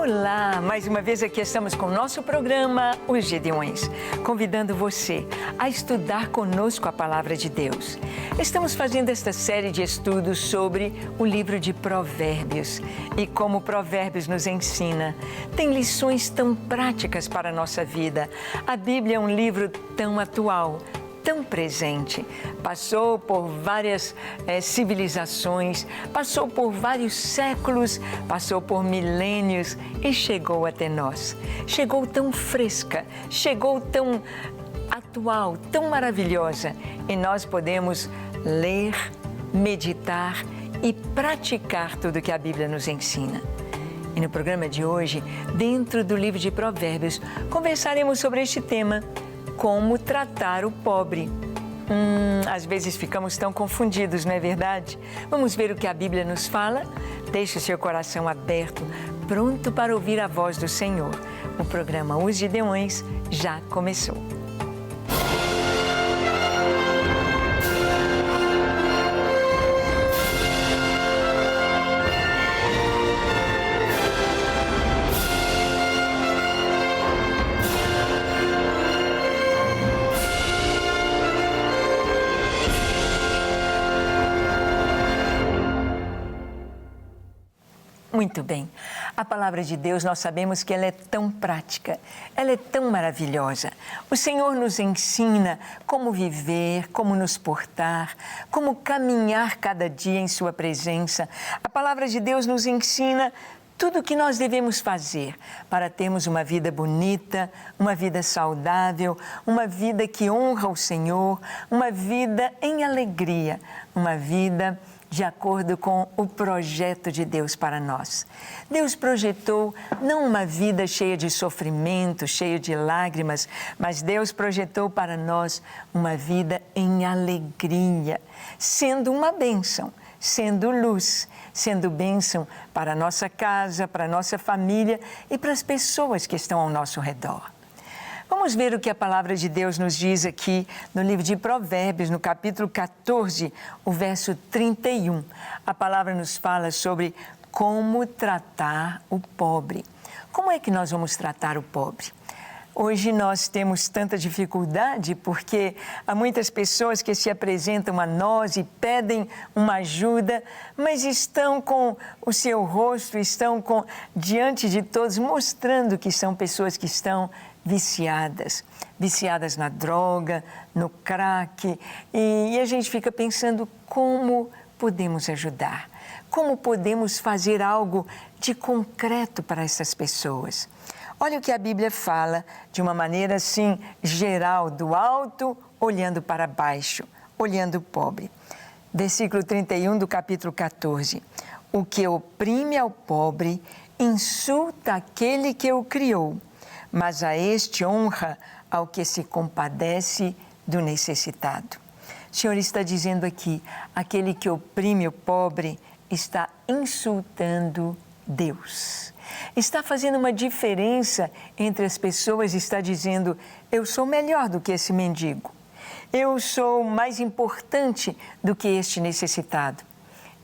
Olá, mais uma vez aqui estamos com o nosso programa Os Gedeões, convidando você a estudar conosco a Palavra de Deus. Estamos fazendo esta série de estudos sobre o livro de Provérbios e como Provérbios nos ensina, tem lições tão práticas para a nossa vida. A Bíblia é um livro tão atual, tão presente, passou por várias civilizações, passou por vários séculos, passou por milênios e chegou até nós. Chegou tão fresca, chegou tão atual, tão maravilhosa, e nós podemos ler, meditar e praticar tudo que a Bíblia nos ensina. E no programa de hoje, dentro do livro de Provérbios, conversaremos sobre este tema: como tratar o pobre. Às vezes ficamos tão confundidos, não é verdade? Vamos ver o que a Bíblia nos fala? Deixe o seu coração aberto, pronto para ouvir a voz do Senhor. O programa Os Gedeões já começou. Muito bem. A palavra de Deus, nós sabemos que ela é tão prática, ela é tão maravilhosa. O Senhor nos ensina como viver, como nos portar, como caminhar cada dia em Sua presença. A palavra de Deus nos ensina tudo o que nós devemos fazer para termos uma vida bonita, uma vida saudável, uma vida que honra o Senhor, uma vida em alegria, uma vida de acordo com o projeto de Deus para nós. Deus projetou não uma vida cheia de sofrimento, cheia de lágrimas, mas Deus projetou para nós uma vida em alegria, sendo uma bênção, sendo luz, sendo bênção para a nossa casa, para a nossa família e para as pessoas que estão ao nosso redor. Vamos ver o que a palavra de Deus nos diz aqui no livro de Provérbios, no capítulo 14, o verso 31. A palavra nos fala sobre como tratar o pobre. Como é que nós vamos tratar o pobre? Hoje nós temos tanta dificuldade porque há muitas pessoas que se apresentam a nós e pedem uma ajuda, mas estão com o seu rosto, estão diante de todos, mostrando que são pessoas que estão viciadas na droga, no crack, e a gente fica pensando como podemos ajudar, como podemos fazer algo de concreto para essas pessoas. Olha o que a Bíblia fala de uma maneira assim geral, do alto olhando para baixo, olhando o pobre. Versículo 31 do capítulo 14. O que oprime ao pobre insulta aquele que o criou, mas a este honra ao que se compadece do necessitado. O Senhor está dizendo aqui, aquele que oprime o pobre está insultando Deus. Está fazendo uma diferença entre as pessoas, está dizendo, eu sou melhor do que esse mendigo, eu sou mais importante do que este necessitado.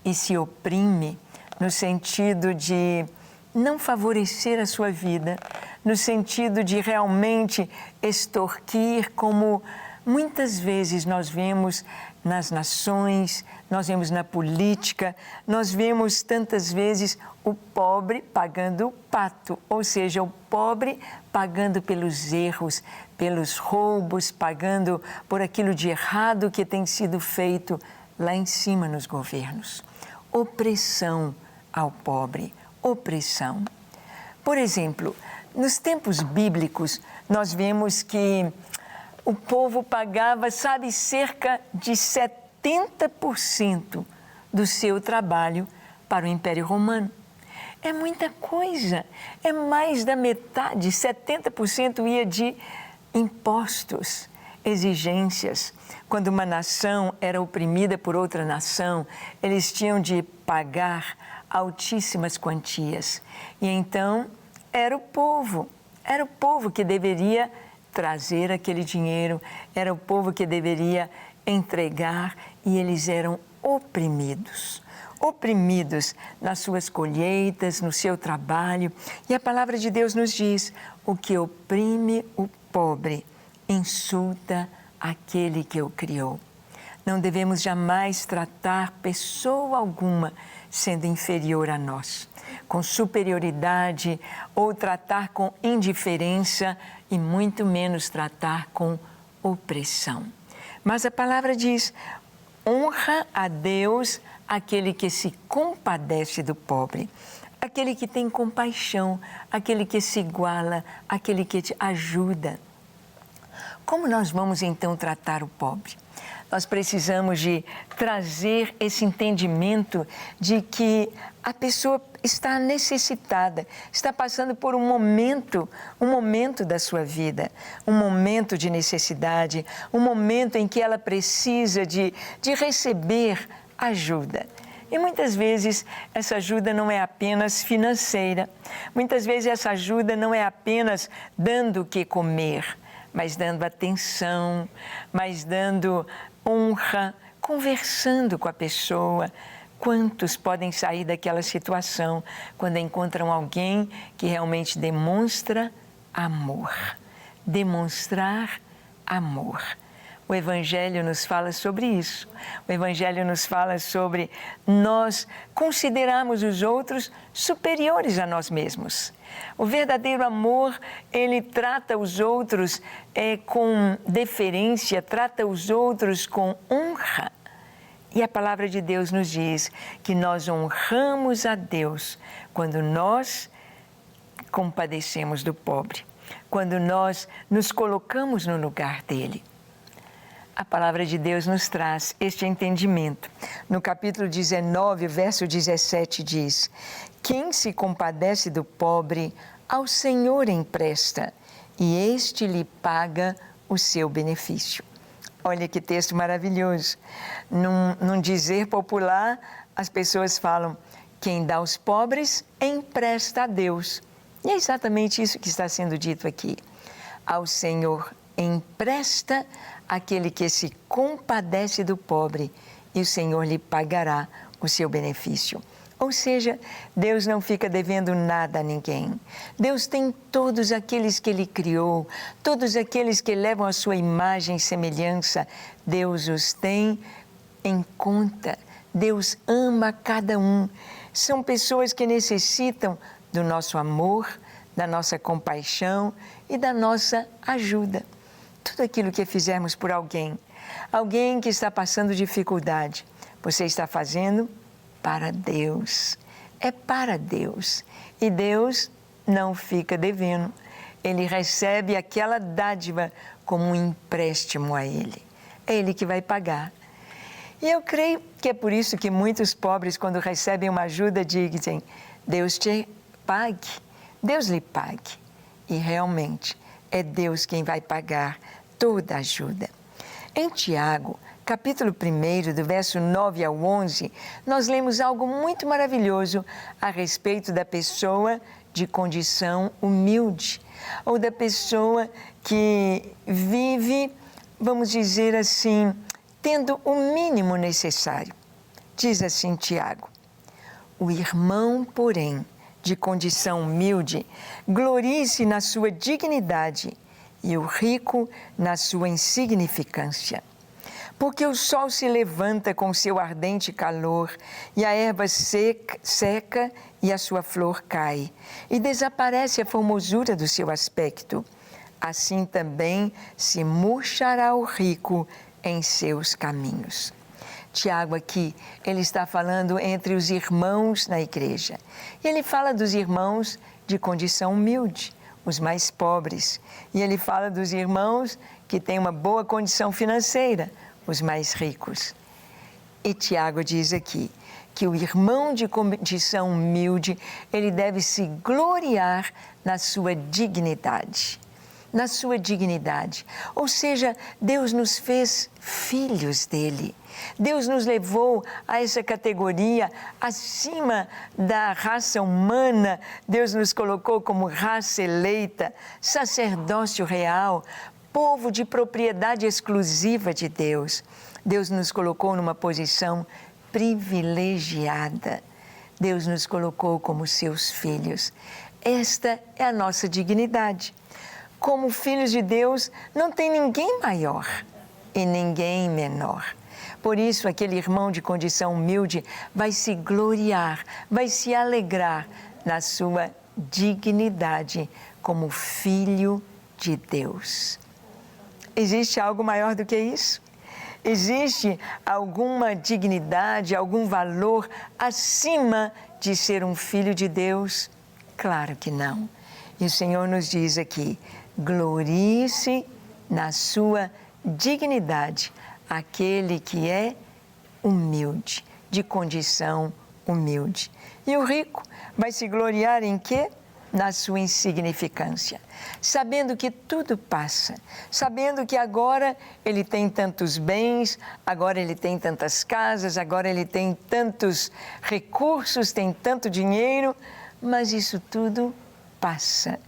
E se oprime no sentido de não favorecer a sua vida, no sentido de realmente extorquir, como muitas vezes nós vemos nas nações, nós vemos na política, nós vemos tantas vezes o pobre pagando o pato, ou seja, o pobre pagando pelos erros, pelos roubos, pagando por aquilo de errado que tem sido feito lá em cima nos governos. Opressão ao pobre, opressão. Por exemplo, nos tempos bíblicos, nós vemos que o povo pagava, cerca de 70% do seu trabalho para o Império Romano. É muita coisa, é mais da metade, 70% ia de impostos, exigências. Quando uma nação era oprimida por outra nação, eles tinham de pagar altíssimas quantias. E então era o povo que deveria trazer aquele dinheiro, era o povo que deveria entregar, e eles eram oprimidos. oprimidos nas suas colheitas, no seu trabalho. E a palavra de Deus nos diz: o que oprime o pobre insulta aquele que o criou. Não devemos jamais tratar pessoa alguma sendo inferior a nós, com superioridade, ou tratar com indiferença, e muito menos tratar com opressão. Mas a palavra diz: honra a Deus aquele que se compadece do pobre, aquele que tem compaixão, aquele que se iguala, aquele que te ajuda. Como nós vamos então tratar o pobre? Nós precisamos de trazer esse entendimento de que a pessoa está necessitada, está passando por um momento da sua vida, um momento de necessidade, um momento em que ela precisa de receber ajuda. E muitas vezes essa ajuda não é apenas financeira, muitas vezes essa ajuda não é apenas dando o que comer, mas dando atenção, mas dando honra, conversando com a pessoa. Quantos podem sair daquela situação quando encontram alguém que realmente demonstra amor? Demonstrar amor. O Evangelho nos fala sobre isso. O Evangelho nos fala sobre nós considerarmos os outros superiores a nós mesmos. O verdadeiro amor, ele trata os outros com deferência, trata os outros com honra. E a palavra de Deus nos diz que nós honramos a Deus quando nós compadecemos do pobre, quando nós nos colocamos no lugar dele. A palavra de Deus nos traz este entendimento. No capítulo 19, verso 17 diz: quem se compadece do pobre, ao Senhor empresta, e este lhe paga o seu benefício. Olha que texto maravilhoso. Num dizer popular, as pessoas falam: quem dá aos pobres, empresta a Deus. E é exatamente isso que está sendo dito aqui. Ao Senhor empresta aquele que se compadece do pobre, e o Senhor lhe pagará o seu benefício. Ou seja, Deus não fica devendo nada a ninguém. Deus tem todos aqueles que Ele criou, todos aqueles que levam a sua imagem e semelhança, Deus os tem em conta. Deus ama cada um. São pessoas que necessitam do nosso amor, da nossa compaixão e da nossa ajuda. Tudo aquilo que fizermos por alguém que está passando dificuldade, você está fazendo para Deus. É para Deus. E Deus não fica devendo. Ele recebe aquela dádiva como um empréstimo a Ele. É Ele que vai pagar. E eu creio que é por isso que muitos pobres, quando recebem uma ajuda, dizem: Deus te pague, Deus lhe pague. E realmente é Deus quem vai pagar toda a ajuda. Em Tiago, capítulo 1, do verso 9 ao 11, nós lemos algo muito maravilhoso a respeito da pessoa de condição humilde, ou da pessoa que vive, vamos dizer assim, tendo o mínimo necessário. Diz assim Tiago: o irmão, porém, de condição humilde, glorie-se na sua dignidade, e o rico na sua insignificância. Porque o sol se levanta com seu ardente calor, e a erva seca e a sua flor cai, e desaparece a formosura do seu aspecto. Assim também se murchará o rico em seus caminhos. Tiago aqui, ele está falando entre os irmãos na igreja. E ele fala dos irmãos de condição humilde, os mais pobres. E ele fala dos irmãos que têm uma boa condição financeira, os mais ricos. E Tiago diz aqui que o irmão de condição humilde, ele deve se gloriar na sua dignidade. Na sua dignidade. Ou seja, Deus nos fez filhos dele. Deus nos levou a essa categoria acima da raça humana. Deus nos colocou como raça eleita, sacerdócio real, povo de propriedade exclusiva de Deus. Deus nos colocou numa posição privilegiada. Deus nos colocou como seus filhos. Esta é a nossa dignidade. Como filhos de Deus, não tem ninguém maior e ninguém menor. Por isso, aquele irmão de condição humilde vai se gloriar, vai se alegrar na sua dignidade como filho de Deus. Existe algo maior do que isso? Existe alguma dignidade, algum valor acima de ser um filho de Deus? Claro que não. E o Senhor nos diz aqui: glorie-se na sua dignidade aquele que é humilde, de condição humilde. E o rico vai se gloriar em quê? Na sua insignificância, sabendo que tudo passa, sabendo que agora ele tem tantos bens, agora ele tem tantas casas, agora ele tem tantos recursos, tem tanto dinheiro, mas isso tudo passa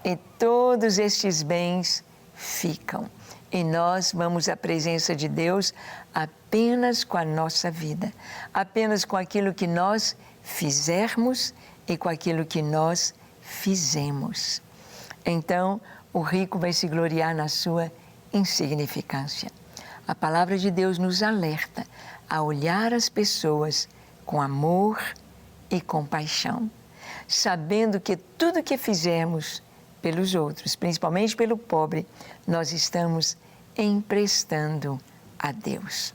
e todos estes bens ficam. E nós vamos à presença de Deus apenas com a nossa vida, apenas com aquilo que nós fizermos e com aquilo que nós fizemos. Então, o rico vai se gloriar na sua insignificância. A palavra de Deus nos alerta a olhar as pessoas com amor e compaixão, sabendo que tudo que fizermos pelos outros, principalmente pelo pobre, nós estamos emprestando a Deus.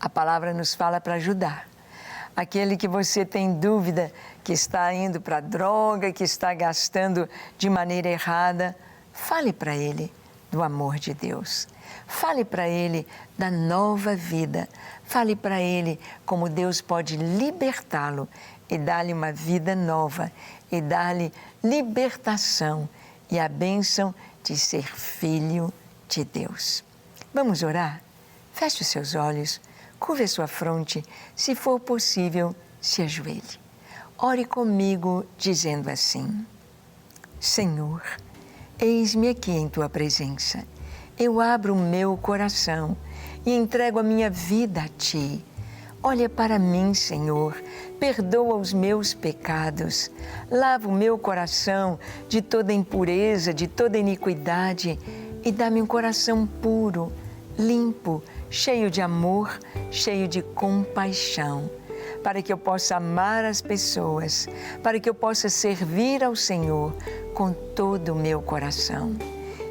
A palavra nos fala para ajudar. Aquele que você tem dúvida que está indo para a droga, que está gastando de maneira errada, fale para ele do amor de Deus. Fale para ele da nova vida. Fale para ele como Deus pode libertá-lo e dar-lhe uma vida nova e dar-lhe libertação e a bênção de ser filho de Deus. Vamos orar? Feche os seus olhos, curve a sua fronte, se for possível, se ajoelhe. Ore comigo dizendo assim: Senhor, eis-me aqui em Tua presença. Eu abro o meu coração e entrego a minha vida a Ti. Olha para mim, Senhor, perdoa os meus pecados, lava o meu coração de toda impureza, de toda iniquidade e dá-me um coração puro, limpo, cheio de amor, cheio de compaixão, para que eu possa amar as pessoas, para que eu possa servir ao Senhor com todo o meu coração.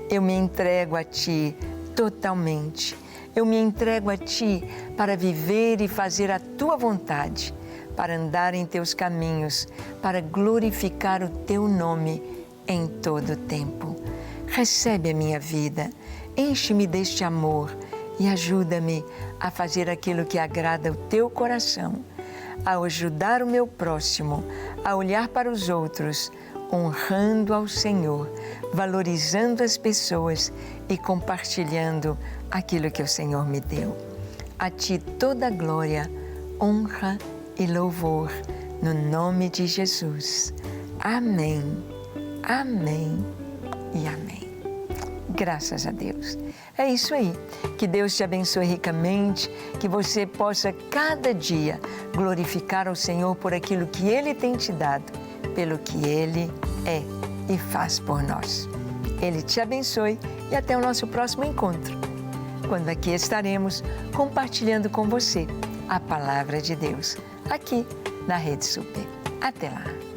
Eu me entrego a Ti totalmente. Eu me entrego a Ti para viver e fazer a Tua vontade, para andar em Teus caminhos, para glorificar o Teu nome em todo o tempo. Recebe a minha vida, enche-me deste amor e ajuda-me a fazer aquilo que agrada o Teu coração, a ajudar o meu próximo, a olhar para os outros, honrando ao Senhor, valorizando as pessoas e compartilhando aquilo que o Senhor me deu. A Ti toda glória, honra e louvor, no nome de Jesus. Amém, amém e amém. Graças a Deus. É isso aí. Que Deus te abençoe ricamente, que você possa cada dia glorificar ao Senhor por aquilo que Ele tem te dado, pelo que Ele é e faz por nós. Ele te abençoe e até o nosso próximo encontro, quando aqui estaremos compartilhando com você a Palavra de Deus, aqui na Rede Super. Até lá!